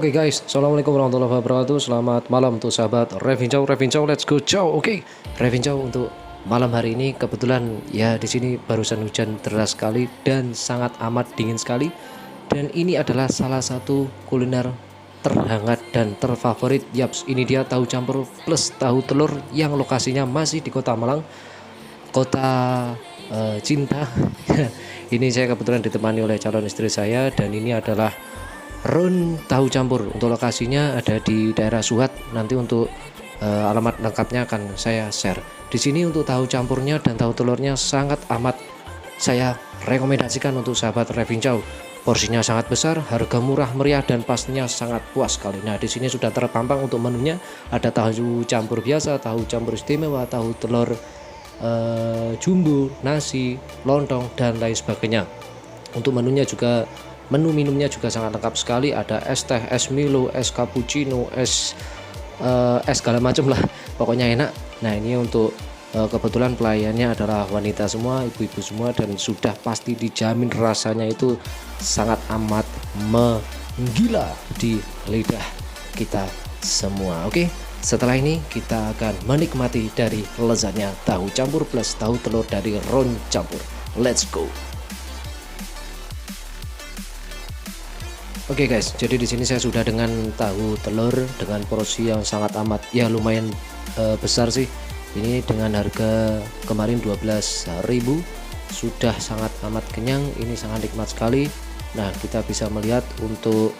Oke guys, assalamualaikum warahmatullahi wabarakatuh. Selamat malam untuk sahabat Revincau, let's go ciao. Oke, Revincau untuk malam hari ini kebetulan ya di sini barusan hujan deras sekali dan sangat amat dingin sekali. Dan ini adalah salah satu kuliner terhangat dan terfavorit. Yaps, ini dia tahu campur plus tahu telur yang lokasinya masih di Kota Malang, kota cinta. Ini saya kebetulan ditemani oleh calon istri saya dan ini adalah Ron tahu campur. Untuk lokasinya ada di daerah Suhat. Nanti untuk alamat lengkapnya akan saya share. Di sini untuk tahu campurnya dan tahu telurnya sangat amat saya rekomendasikan untuk sahabat Revincau. Porsinya sangat besar, harga murah meriah dan pastinya sangat puas sekali. Nah, di sini sudah terpampang untuk menunya. Ada tahu campur biasa, tahu campur istimewa, tahu telur jumbo, nasi, lontong dan lain sebagainya. Untuk menunya juga menu minumnya juga sangat lengkap sekali. Ada es teh, es Milo, es cappuccino, es segala macam lah, pokoknya enak. Nah, ini untuk kebetulan pelayannya adalah wanita semua, ibu-ibu semua, dan sudah pasti dijamin rasanya itu sangat amat menggila di lidah kita semua. Oke, setelah ini kita akan menikmati dari lezatnya tahu campur plus tahu telur dari Ron Campur. Let's go. Oke guys, jadi di sini saya sudah dengan tahu telur dengan porsi yang sangat amat ya lumayan besar sih. Ini dengan harga kemarin 12.000 sudah sangat amat kenyang. Ini sangat nikmat sekali. Nah, kita bisa melihat untuk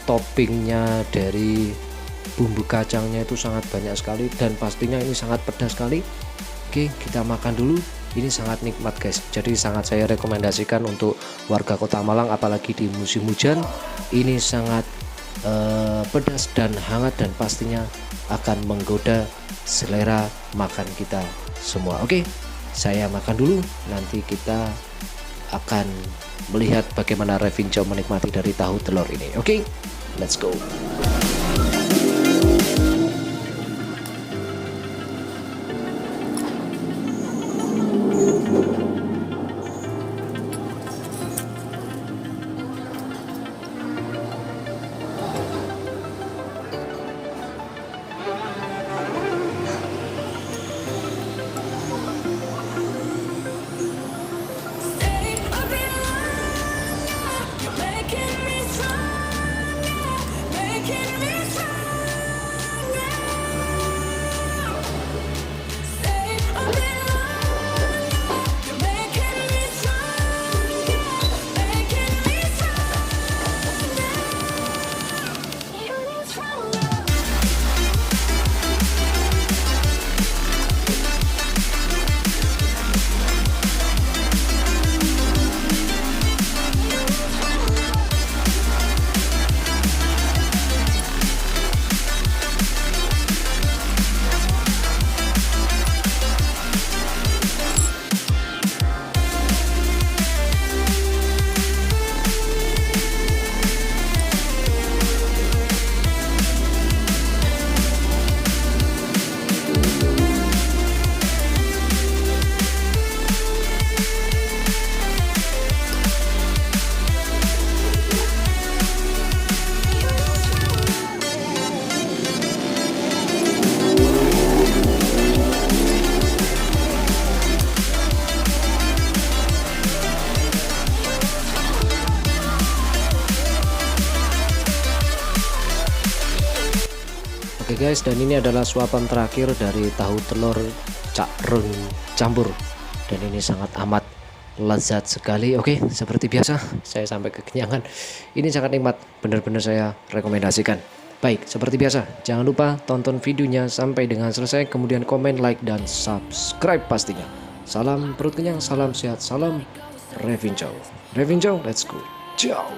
toppingnya dari bumbu kacangnya itu sangat banyak sekali dan pastinya ini sangat pedas sekali. Oke, kita makan dulu. Ini sangat nikmat guys, jadi sangat saya rekomendasikan untuk warga Kota Malang, apalagi di musim hujan. Ini sangat pedas dan hangat dan pastinya akan menggoda selera makan kita semua. Oke, saya makan dulu, nanti kita akan melihat bagaimana Revincau menikmati dari tahu telur ini. Oke, let's go. Oke guys, dan ini adalah suapan terakhir dari tahu telur Cak Ron Campur dan ini sangat amat lezat sekali. Oke, seperti biasa saya sampai kekenyangan. Ini sangat nikmat, benar-benar saya rekomendasikan. Baik, seperti biasa jangan lupa tonton videonya sampai dengan selesai, kemudian komen, like, dan subscribe pastinya. Salam perut kenyang, salam sehat, salam Revincau. Let's go. Ciao.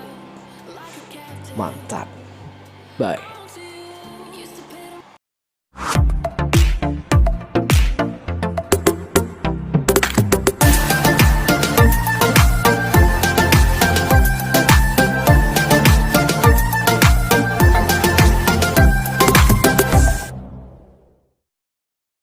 Mantap. Bye.